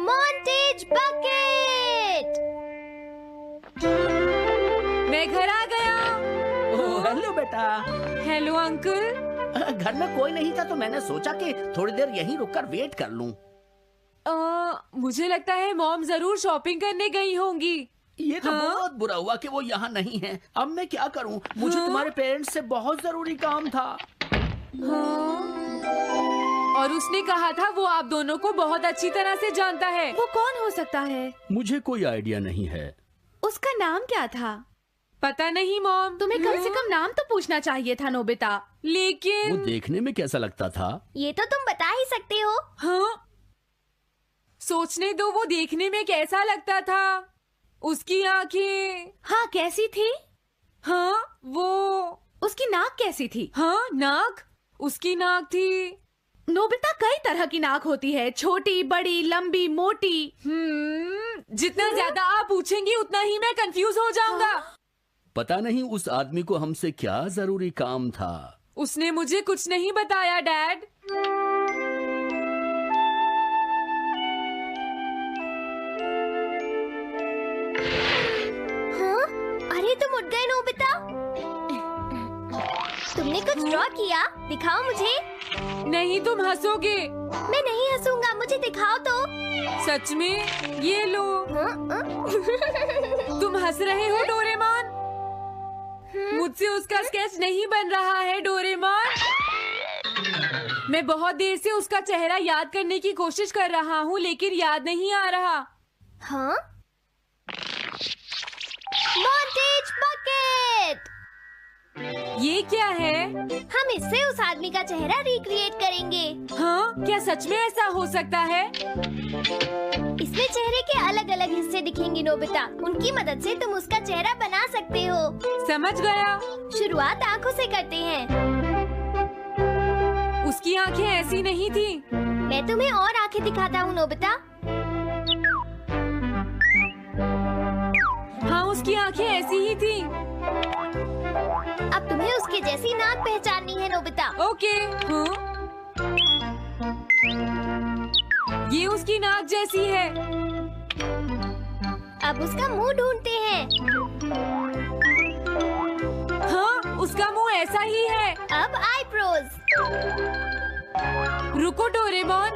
Montage bucket. मैं घर आ गया। ओह, हेलो बेटा। Hello uncle. घर में कोई नहीं था तो मैंने सोचा कि थोड़ी देर यहीं रुककर वेट कर लूं। मुझे लगता है मॉम जरूर शॉपिंग करने गई होंगी। ये तो बहुत बुरा हुआ कि वो यहाँ नहीं है। अब मैं क्या करूं? मुझे तुम्हारे पेरेंट्स से बहुत जरूरी काम था। और उसने कहा था वो आप दोनों को बहुत अच्छी तरह से जानता है। वो कौन हो सकता है? मुझे कोई आइडिया नहीं है। उसका नाम क्या था? पता नहीं मॉम। तुम्हें कम से कम नाम तो पूछना चाहिए था नोबिता। लेकिन वो देखने में कैसा लगता था? ये तो तुम बता ही सकते हो। हाँ, सोचने दो वो देखने में कैसा लगता था। उसकी आंखें। हाँ, कैसी थी? हाँ, वो उसकी नाक कैसी थी? हाँ, नाक। उसकी नाक थी। नोबिता, कई तरह की नाक होती है, छोटी, बड़ी, लंबी, मोटी। जितना ज्यादा आप पूछेंगी उतना ही मैं कंफ्यूज हो जाऊंगा। पता नहीं उस आदमी को हमसे क्या जरूरी काम था। उसने मुझे कुछ नहीं बताया डैड। हाँ? अरे तुम उठ गए नोबिता। तुमने कुछ ड्रॉ किया? दिखाओ मुझे। नहीं, तुम हंसोगे। मैं नहीं हंसूंगा, मुझे दिखाओ तो। सच में? ये लो। तुम हंस रहे हो डोरेमोन? मुझसे उसका स्केच नहीं बन रहा है डोरेमोन। मैं बहुत देर से उसका चेहरा याद करने की कोशिश कर रहा हूँ लेकिन याद नहीं आ रहा। हाँ? Montage bucket. ये क्या है? हम इससे उस आदमी का चेहरा रिक्रिएट करेंगे। हाँ, क्या सच में ऐसा हो सकता है? इसमें चेहरे के अलग अलग हिस्से दिखेंगे नोबिता। उनकी मदद से तुम उसका चेहरा बना सकते हो। समझ गया। शुरुआत आँखों से करते हैं। उसकी आंखें ऐसी नहीं थी। मैं तुम्हें और आँखें दिखाता हूँ नोबिता। हाँ, उसकी आंखें ऐसी ही थी। अब तुम्हें उसके जैसी नाक पहचाननी है नोबिता। ओके। हाँ? ये उसकी नाक जैसी है। अब उसका मुंह ढूंढते हैं। हाँ, उसका मुंह ऐसा ही है। अब आईब्रोज। रुको डोरेमोन,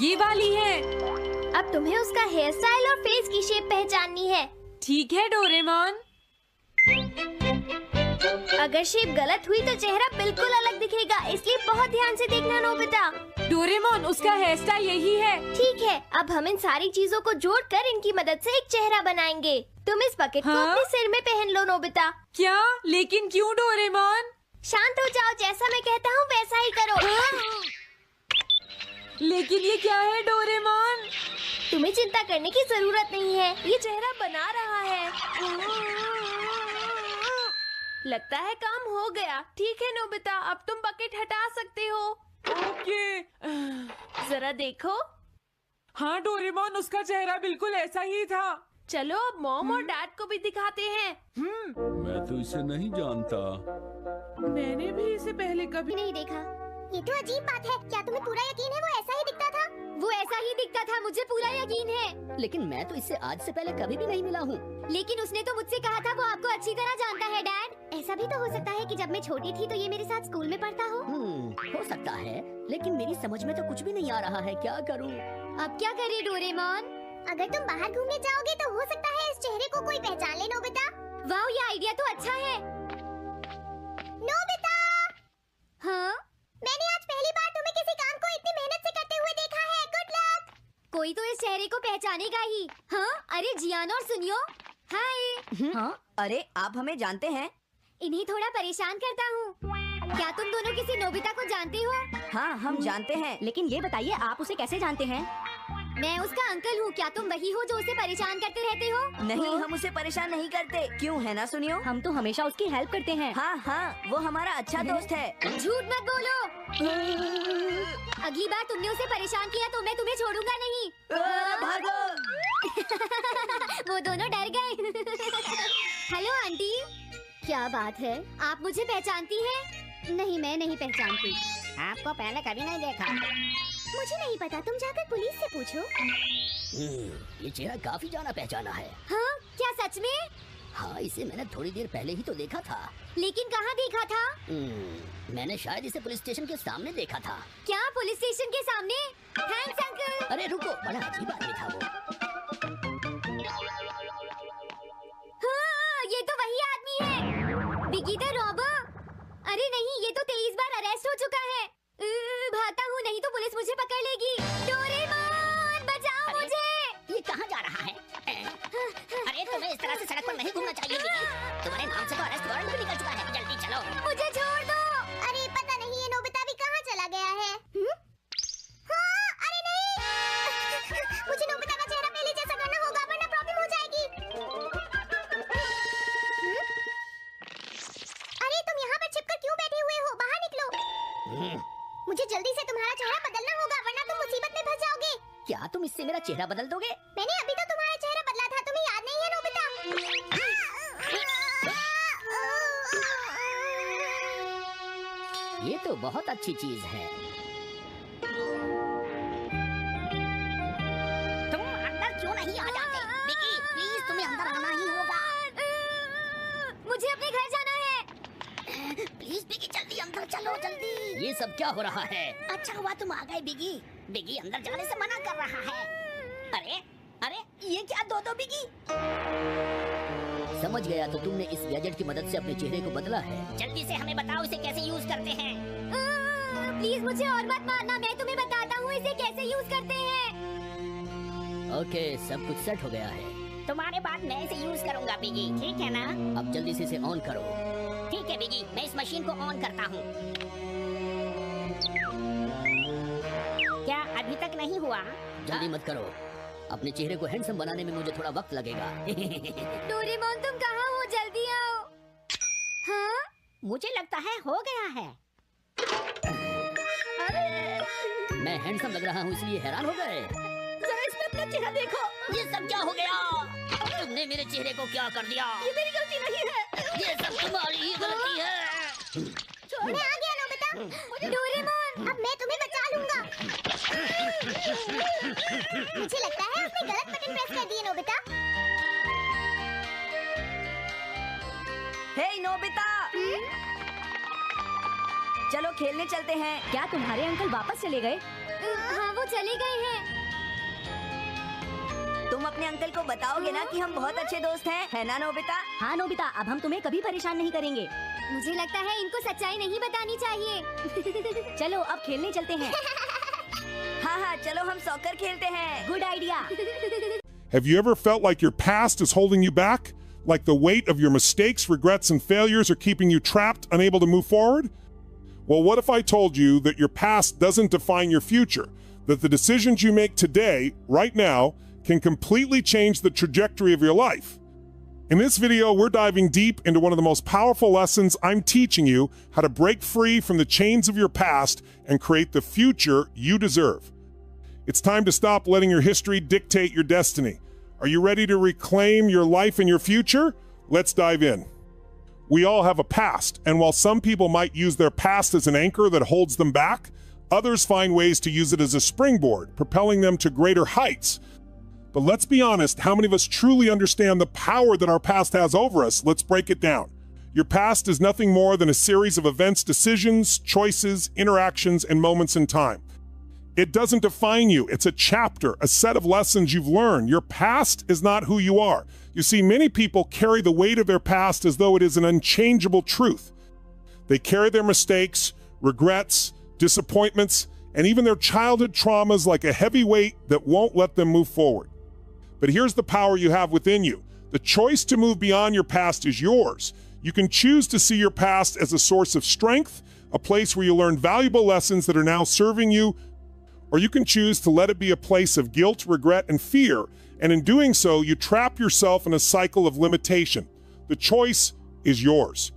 ये वाली है। अब तुम्हें उसका हेयर स्टाइल और फेस की शेप पहचाननी है। ठीक है डोरेमोन। अगर शेप गलत हुई तो चेहरा बिल्कुल अलग दिखेगा, इसलिए बहुत ध्यान से देखना नोबिता। डोरेमोन, उसका हेयर स्टाइल यही है। ठीक है, अब हम इन सारी चीजों को जोड़कर इनकी मदद से एक चेहरा बनाएंगे। तुम इस बकेट को अपने सिर में पहन लो नोबिता। क्या? लेकिन क्यों डोरेमोन? शांत हो जाओ, जैसा मैं कहता हूँ वैसा ही करो। लेकिन ये क्या है डोरेमोन? तुम्हें चिंता करने की जरूरत नहीं है, ये चेहरा बना रहा है। लगता है काम हो गया। ठीक है नोबिता, अब तुम बकेट हटा सकते हो। ओके। जरा देखो। हाँ डोरेमोन, उसका चेहरा बिल्कुल ऐसा ही था। चलो अब मॉम और डैड को भी दिखाते हैं। मैं तो इसे नहीं जानता। मैंने भी इसे पहले कभी नहीं देखा। ये तो अजीब बात है। क्या तुम्हें पूरा यकीन है वो ऐसा ही दिखता था? वो ऐसा ही दिखता था, मुझे पूरा यकीन है। लेकिन मैं तो इससे आज से पहले कभी भी नहीं मिला हूँ। लेकिन उसने तो मुझसे कहा था वो आपको अच्छी तरह जानता है डैड। ऐसा भी तो हो सकता है कि जब मैं छोटी थी तो ये मेरे साथ स्कूल में पढ़ता हो। हो सकता है, लेकिन मेरी समझ में तो कुछ भी नहीं आ रहा है। क्या करूँ? अब क्या करे डोरेमोन? अगर तुम बाहर घूमने जाओगे तो हो सकता है इस चेहरे को कोई पहचान ले नोबिता। वाह, ये आइडिया तो अच्छा है। नोबिता! हाँ? मैंने आज पहली बार तुम्हें किसी काम को इतनी मेहनत से करते हुए देखा है। Good luck! कोई तो इस चेहरे को पहचानेगा ही। हाँ? अरे जियान और सुनियो। हाय। हाँ? अरे आप हमें जानते हैं? इन्हें थोड़ा परेशान करता हूँ। क्या तुम दोनों किसी नोबिता को जानते हो? हाँ, हम जानते हैं, लेकिन ये बताइए आप उसे कैसे जानते हैं? मैं उसका अंकल हूँ। क्या तुम वही हो जो उसे परेशान करते रहते हो? नहीं, हम उसे परेशान नहीं करते। क्यों, है ना सुनियो? हम तो हमेशा उसकी हेल्प करते हैं। हाँ हाँ, वो हमारा अच्छा दोस्त है। झूठ मत बोलो। अगली बार तुमने उसे परेशान किया तो मैं तुम्हें छोड़ूंगा नहीं। भागो! वो दोनों डर गए। Hello aunty. क्या बात है, आप मुझे पहचानती हैं? नहीं, मैं नहीं पहचानती। आपको पहले कभी नहीं देखा। मुझे नहीं पता, तुम जाकर पुलिस से पूछो। ये चेहरा काफी जाना पहचाना है। हाँ, क्या सच में? हाँ, इसे मैंने थोड़ी देर पहले ही तो देखा था। लेकिन कहाँ देखा था? मैंने शायद इसे पुलिस स्टेशन के सामने देखा था। क्या पुलिस स्टेशन के सामने? Thanks uncle. अरे रुको, बड़ा अजीब आदमी था वो। हाँ, ये तो वही आदमी है। बिगी द रॉबर। अरे नहीं, ये तो 23 बार अरेस्ट हो चुका है। भागता हूँ, नहीं तो पुलिस मुझे पकड़ लेगी। डोरेमोन, बचाओ मुझे। ये कहाँ जा रहा है? अरे तुम्हें इस तरह से सड़क पर नहीं घूमना चाहिए बिगी। तुम्हारे नाम से तो अरेस्ट वारंट भी निकल चुका है। जल्दी चलो। मुझे छोड़ दो। अरे पता नहीं ये नोबिता भी कहाँ चला गया है। हाँ, अरे नहीं। मुझे नोबिता का चेहरा पहले जैसा करना होगा वरना प्रॉब्लम हो जाएगी। अरे तुम यहाँ पर छिपकर क्यों बैठे हुए हो? बाहर निकलो। मुझे जल्दी से तुम्हारा चेहरा बदलना होगा वरना तुम मुसीबत में फंस जाओगे। क्या तुम इससे मेरा चेहरा बदल दोगे? मैंने अभी तो तुम्हारा चेहरा बदला था, तुम्हें याद नहीं है नोबिता? ये तो बहुत अच्छी चीज है। तुम अंदर क्यों नहीं आ जाते? बिगी, प्लीज तुम्हें अंदर आना ही होगा। मुझे अपने घर जाना है। प्लीज बिगी, जल्दी अंदर चलो, जल्दी। ये सब क्या हो रहा है? अच्छा हुआ तुम आ गए बिगी। बिगी अंदर जाने से मना कर रहा है। अरे अरे, ये क्या दो बिगी? समझ गया, तो तुमने इस गैजेट की मदद से अपने चेहरे को बदला है। जल्दी से हमें बताओ इसे कैसे यूज करते हैं। प्लीज मुझे और मत मारना, मैं तुम्हें बताता हूँ इसे कैसे यूज करते हैं। ओके, सब कुछ सेट हो गया है। तुम्हारे बाद मैं इसे यूज करूंगा बिगी, ठीक है ना? अब जल्दी से इसे ऑन करो। ठीक है बिगी, मैं इस मशीन को ऑन करता हूँ। क्या अभी तक नहीं हुआ? जल्दी मत करो, अपने चेहरे को हैंडसम बनाने में मुझे थोड़ा वक्त लगेगा। डोरेमोन तुम कहाँ हो? जल्दी आओ। हाँ? मुझे लगता है हो गया है। मैं हैंडसम लग रहा हूँ इसलिए हैरान हो गए। जरा इसमें अपना चेहरा देखो। ये सब क्या हो गया? तुमने मेरे चेहरे को क्या कर दिया? ये मेरी गलती नहीं है। ये सब तुम्हारी ही गलती है। मैं आ गया नोबिता। डोरेमोन, अब मैं तुम्हें बचा लूंगा। मुझे लगता है आपने गलत बटन प्रेस कर दिए नोबिता। हे नोबिता, चलो खेलने चलते हैं। क्या तुम्हारे अंकल वापस चले गए? हाँ, वो चले गए हैं। तुम अपने अंकल को बताओगे ना कि हम बहुत अच्छे दोस्त हैं, है ना नोबिता? हाँ नोबिता, अब हम तुम्हें कभी परेशान नहीं करेंगे। मुझे लगता है इनको सच्चाई नहीं बतानी चाहिए। चलो अब खेलने चलते हैं। हाँ हाँ, चलो हम सॉकर खेलते हैं। Good idea. Have you ever felt like your past is holding you back? Like the weight of your mistakes, regrets, and failures are keeping you trapped, unable to move forward? Well, what if I told you that your past doesn't define your future? That the decisions you make today, right now, can completely change the trajectory of your life? In this video, we're diving deep into one of the most powerful lessons I'm teaching you, how to break free from the chains of your past and create the future you deserve. It's time to stop letting your history dictate your destiny. Are you ready to reclaim your life and your future? Let's dive in. We all have a past, and while some people might use their past as an anchor that holds them back, others find ways to use it as a springboard, propelling them to greater heights. But let's be honest, how many of us truly understand the power that our past has over us? Let's break it down. Your past is nothing more than a series of events, decisions, choices, interactions, and moments in time. It doesn't define you. It's a chapter, a set of lessons you've learned. Your past is not who you are. You see, many people carry the weight of their past as though it is an unchangeable truth. They carry their mistakes, regrets, disappointments, and even their childhood traumas like a heavy weight that won't let them move forward. But here's the power you have within you. The choice to move beyond your past is yours. You can choose to see your past as a source of strength, a place where you learn valuable lessons that are now serving you, or you can choose to let it be a place of guilt, regret, and fear, and in doing so, you trap yourself in a cycle of limitation. The choice is yours.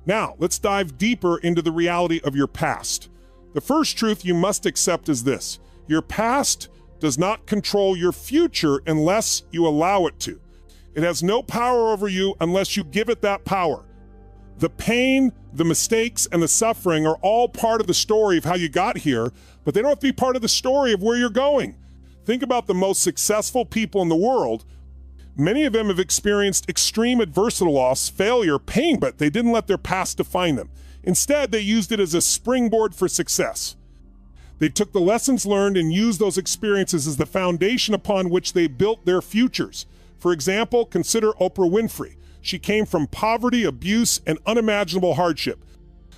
Now, let's dive deeper into the reality of your past. The first truth you must accept is this: your past does not control your future unless you allow it to. It has no power over you unless you give it that power. The pain, the mistakes, and the suffering are all part of the story of how you got here, but they don't have to be part of the story of where you're going. Think about the most successful people in the world. Many of them have experienced extreme adversity loss, failure, pain, but they didn't let their past define them. Instead, they used it as a springboard for success. They took the lessons learned and used those experiences as the foundation upon which they built their futures. For example, consider Oprah Winfrey. She came from poverty, abuse, and unimaginable hardship.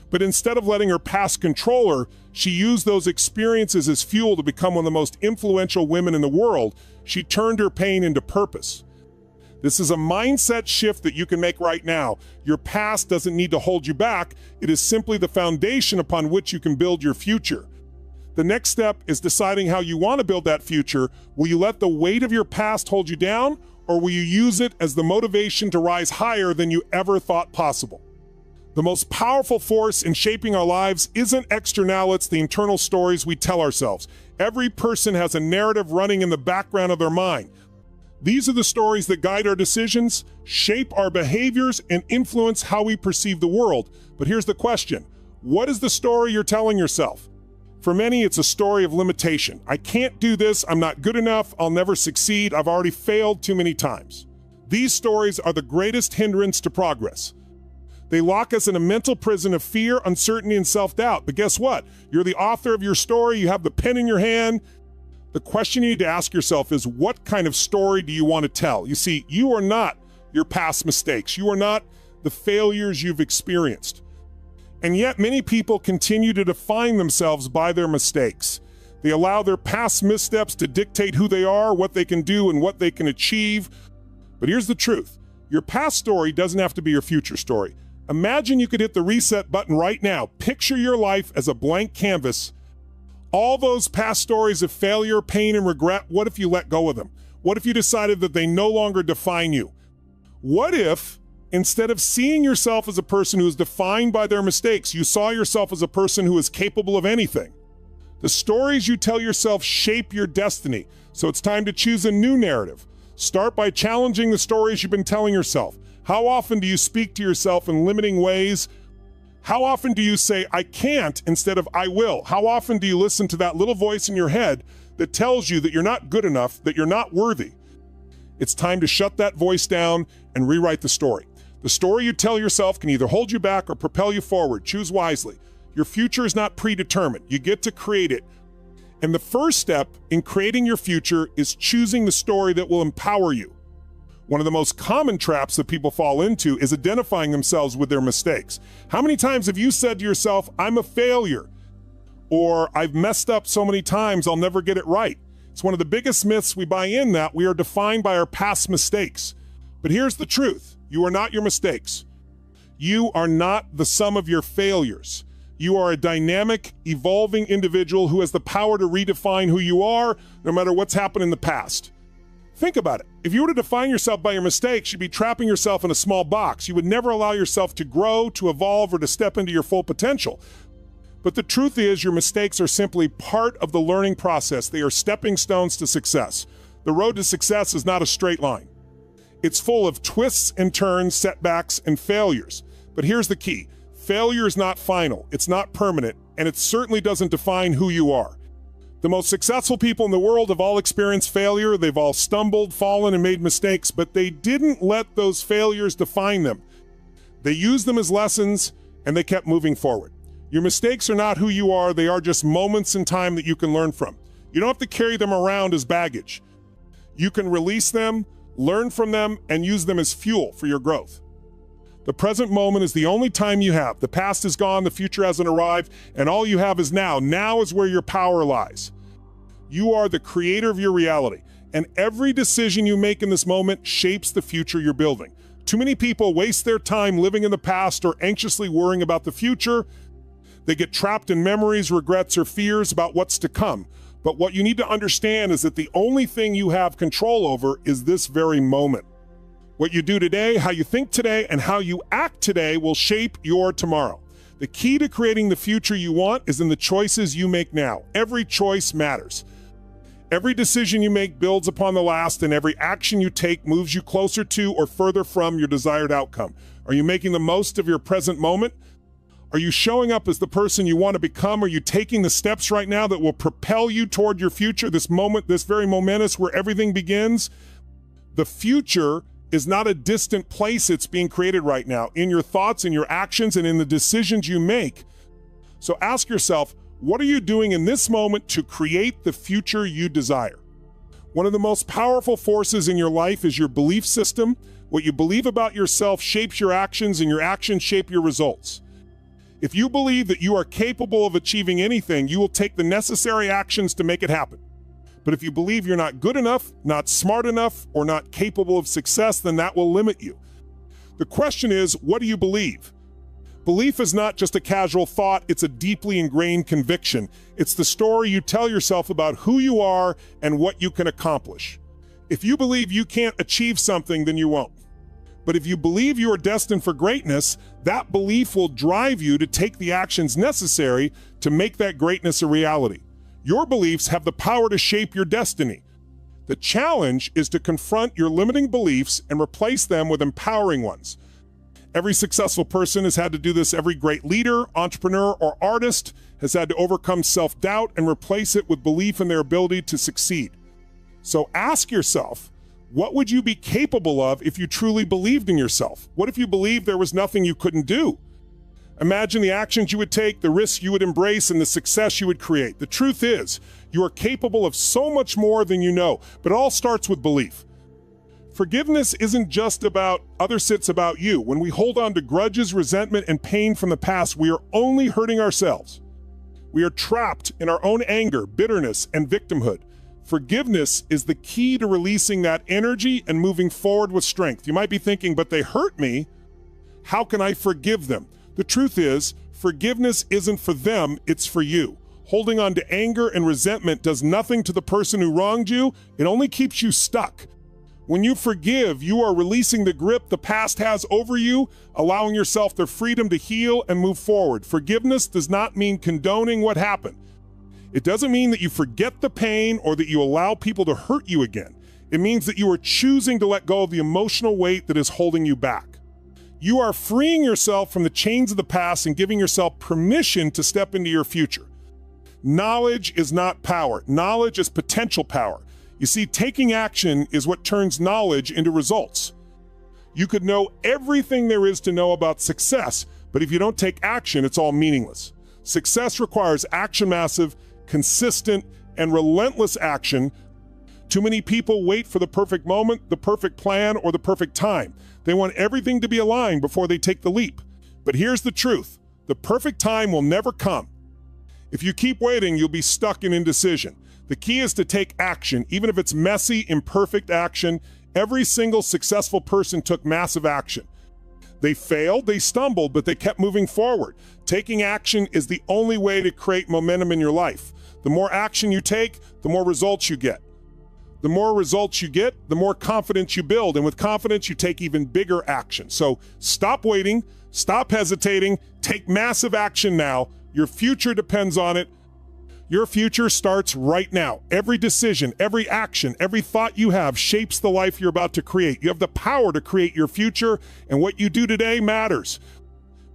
But instead of letting her past control her, she used those experiences as fuel to become one of the most influential women in the world. She turned her pain into purpose. This is a mindset shift that you can make right now. Your past doesn't need to hold you back. It is simply the foundation upon which you can build your future. The next step is deciding how you want to build that future. Will you let the weight of your past hold you down, or will you use it as the motivation to rise higher than you ever thought possible? The most powerful force in shaping our lives isn't external, it's the internal stories we tell ourselves. Every person has a narrative running in the background of their mind. These are the stories that guide our decisions, shape our behaviors, and influence how we perceive the world. But here's the question: what is the story you're telling yourself? For many, it's a story of limitation. I can't do this, I'm not good enough, I'll never succeed, I've already failed too many times. These stories are the greatest hindrance to progress. They lock us in a mental prison of fear, uncertainty, and self-doubt. But guess what? You're the author of your story, you have the pen in your hand. The question you need to ask yourself is, what kind of story do you want to tell? You see, you are not your past mistakes. You are not the failures you've experienced. And yet many people continue to define themselves by their mistakes. They allow their past missteps to dictate who they are, what they can do, and what they can achieve. But here's the truth. Your past story doesn't have to be your future story. Imagine you could hit the reset button right now. Picture your life as a blank canvas. All those past stories of failure, pain, and regret, what if you let go of them? What if you decided that they no longer define you? What if, instead of seeing yourself as a person who is defined by their mistakes, you saw yourself as a person who is capable of anything? The stories you tell yourself shape your destiny, so it's time to choose a new narrative. Start by challenging the stories you've been telling yourself. How often do you speak to yourself in limiting ways? How often do you say, I can't, instead of I will? How often do you listen to that little voice in your head that tells you that you're not good enough, that you're not worthy? It's time to shut that voice down and rewrite the story. The story you tell yourself can either hold you back or propel you forward. Choose wisely. Your future is not predetermined. You get to create it. And the first step in creating your future is choosing the story that will empower you. One of the most common traps that people fall into is identifying themselves with their mistakes. How many times have you said to yourself, I'm a failure? Or I've messed up so many times, I'll never get it right. It's one of the biggest myths we buy in, that we are defined by our past mistakes. But here's the truth. You are not your mistakes. You are not the sum of your failures. You are a dynamic, evolving individual who has the power to redefine who you are, no matter what's happened in the past. Think about it. If you were to define yourself by your mistakes, you'd be trapping yourself in a small box. You would never allow yourself to grow, to evolve, or to step into your full potential. But the truth is, your mistakes are simply part of the learning process. They are stepping stones to success. The road to success is not a straight line. It's full of twists and turns, setbacks, and failures. But here's the key. Failure is not final, it's not permanent, and it certainly doesn't define who you are. The most successful people in the world have all experienced failure. They've all stumbled, fallen, and made mistakes, but they didn't let those failures define them. They used them as lessons, and they kept moving forward. Your mistakes are not who you are. They are just moments in time that you can learn from. You don't have to carry them around as baggage. You can release them, learn from them, and use them as fuel for your growth. The present moment is the only time you have. The past is gone, the future hasn't arrived, and all you have is now. Now is where your power lies. You are the creator of your reality, and every decision you make in this moment shapes the future you're building. Too many people waste their time living in the past or anxiously worrying about the future. They get trapped in memories, regrets, or fears about what's to come. But what you need to understand is that the only thing you have control over is this very moment. What you do today, how you think today, and how you act today will shape your tomorrow. The key to creating the future you want is in the choices you make now. Every choice matters. Every decision you make builds upon the last, and every action you take moves you closer to or further from your desired outcome. Are you making the most of your present moment? Are you showing up as the person you want to become? Are you taking the steps right now that will propel you toward your future, this moment, this very momentous where everything begins? The future is not a distant place. It's being created right now in your thoughts, in your actions, and in the decisions you make. So ask yourself, what are you doing in this moment to create the future you desire? One of the most powerful forces in your life is your belief system. What you believe about yourself shapes your actions, and your actions shape your results. If you believe that you are capable of achieving anything, you will take the necessary actions to make it happen. But if you believe you're not good enough, not smart enough, or not capable of success, then that will limit you. The question is, what do you believe? Belief is not just a casual thought, it's a deeply ingrained conviction. It's the story you tell yourself about who you are and what you can accomplish. If you believe you can't achieve something, then you won't. But if you believe you are destined for greatness, that belief will drive you to take the actions necessary to make that greatness a reality. Your beliefs have the power to shape your destiny. The challenge is to confront your limiting beliefs and replace them with empowering ones. Every successful person has had to do this. Every great leader, entrepreneur, or artist has had to overcome self-doubt and replace it with belief in their ability to succeed. So ask yourself, what would you be capable of if you truly believed in yourself? What if you believed there was nothing you couldn't do? Imagine the actions you would take, the risks you would embrace, and the success you would create. The truth is, you are capable of so much more than you know, but it all starts with belief. Forgiveness isn't just about others, it's about you. When we hold on to grudges, resentment, and pain from the past, we are only hurting ourselves. We are trapped in our own anger, bitterness, and victimhood. Forgiveness is the key to releasing that energy and moving forward with strength. You might be thinking, but they hurt me. How can I forgive them? The truth is, forgiveness isn't for them, it's for you. Holding on to anger and resentment does nothing to the person who wronged you. It only keeps you stuck. When you forgive, you are releasing the grip the past has over you, allowing yourself the freedom to heal and move forward. Forgiveness does not mean condoning what happened. It doesn't mean that you forget the pain or that you allow people to hurt you again. It means that you are choosing to let go of the emotional weight that is holding you back. You are freeing yourself from the chains of the past and giving yourself permission to step into your future. Knowledge is not power. Knowledge is potential power. You see, taking action is what turns knowledge into results. You could know everything there is to know about success, but if you don't take action, it's all meaningless. Success requires action, massive, consistent, and relentless action. Too many people wait for the perfect moment, the perfect plan, or the perfect time. They want everything to be aligned before they take the leap. But here's the truth. The perfect time will never come. If you keep waiting, you'll be stuck in indecision. The key is to take action, even if it's messy, imperfect action. Every single successful person took massive action. They failed, they stumbled, but they kept moving forward. Taking action is the only way to create momentum in your life. The more action you take, the more results you get. The more results you get, the more confidence you build. And with confidence, you take even bigger action. So stop waiting, stop hesitating, take massive action now. Your future depends on it. Your future starts right now. Every decision, every action, every thought you have shapes the life you're about to create. You have the power to create your future, and what you do today matters.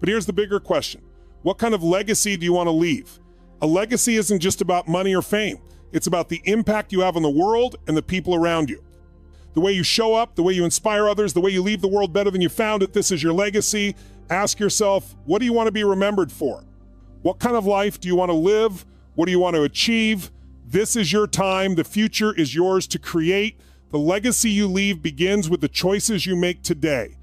But here's the bigger question. What kind of legacy do you want to leave? A legacy isn't just about money or fame. It's about the impact you have on the world and the people around you. The way you show up, the way you inspire others, the way you leave the world better than you found it, this is your legacy. Ask yourself, what do you want to be remembered for? What kind of life do you want to live? What do you want to achieve? This is your time. The future is yours to create. The legacy you leave begins with the choices you make today.